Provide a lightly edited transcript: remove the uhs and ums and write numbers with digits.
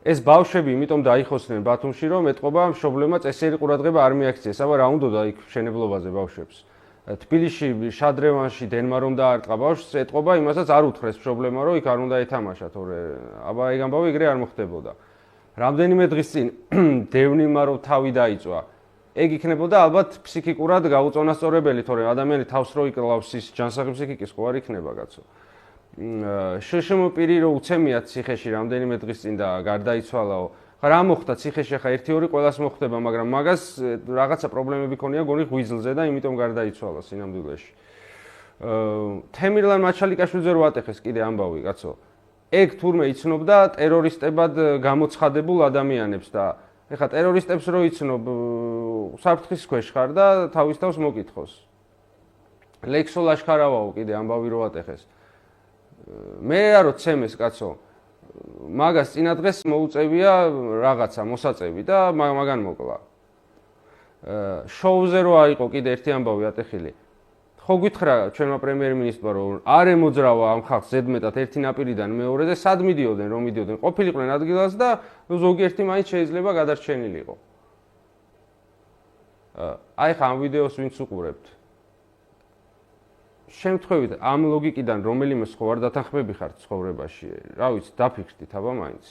ეს ბავშვები იმიტომ დაიხოსნენ ბათუმში, რომ ეთყობა მშობლებმა წესიერი ყურადღება არ მიაქციეს, აბა რა უნდოდა იქ მშენებლობაზე ბავშვებს. თბილისში, შადრევანში დენმა რომ დაარტყა ბავშვს, ეთყობა იმასაც არ უთხრეს მშობლებმა, რომ იქ არ უნდა ეთამაშა, თორე აბა ეგ ამბავი ეგრე არ მოხდებოდა. რამდენიმე დღის წინ დევნილმა რომ თავი დაიწვა, ეგ იქნებოდა ალბათ ფსიქიკურად გაუწონასწორებელი, თორე ადამიანი თავს რო იკლავს ის ჯანსაღი ფსიქიკის ხო არ იქნება კაცო. შშმ პირი რო უცემიათ ციხეში რამდენიმე დღის წინ და გარდაიცვალაო. ხა რა მოხდა ციხეში ხა 1-2 ყველას მოხდება, მაგრამ მაგას რაღაცა პრობლემები ქონია გონი ღვიძლზე და იმიტომ გარდაიცვალა სინამდვილეში. თემირლან მაჩალიკაშვილზე რო ატეხეს კიდე ამბავი კაცო. ეგ თურმე იცნობდა ტერორისტებად გამოცხადებულ ადამიანებს და ეხა ტერორისტებს რო იცნობ საფრთხის ქვეშ ხარ და თავის თავს მოკითხოს. ლექსო ლაშქარავაო კიდე ამბავი რო ატეხეს. მე რა რო ცემეს კაცო მაგას წინა დღეს მოუწევია რაღაცა მოსაწევი და მაგან მოკლა. შოუზე რო აიყო კიდე ერთი ამბავი ატეხილი. ხო გითხრა ჩვენმა პრემიერ-მინისტრმა რომ არ ემოძრავა ამ ხალხს ზედმეტად ერთი ნაპირიდან მეორეზე სად მიდიოდნენ რომ მიდიოდნენ ყოფილიყვნენ ადგილას და ზოგიერთი მაინც შეიძლება გადარჩენილიყო. აი ხა ამ ვიდეოს ვინც უყურებთ შემთხვევით ამ ლოგიკიდან რომელიმე სხვა არ დათანხმები ხართ ცხოვრებაში რა ვიცი დაფიქრდით აბა მაინც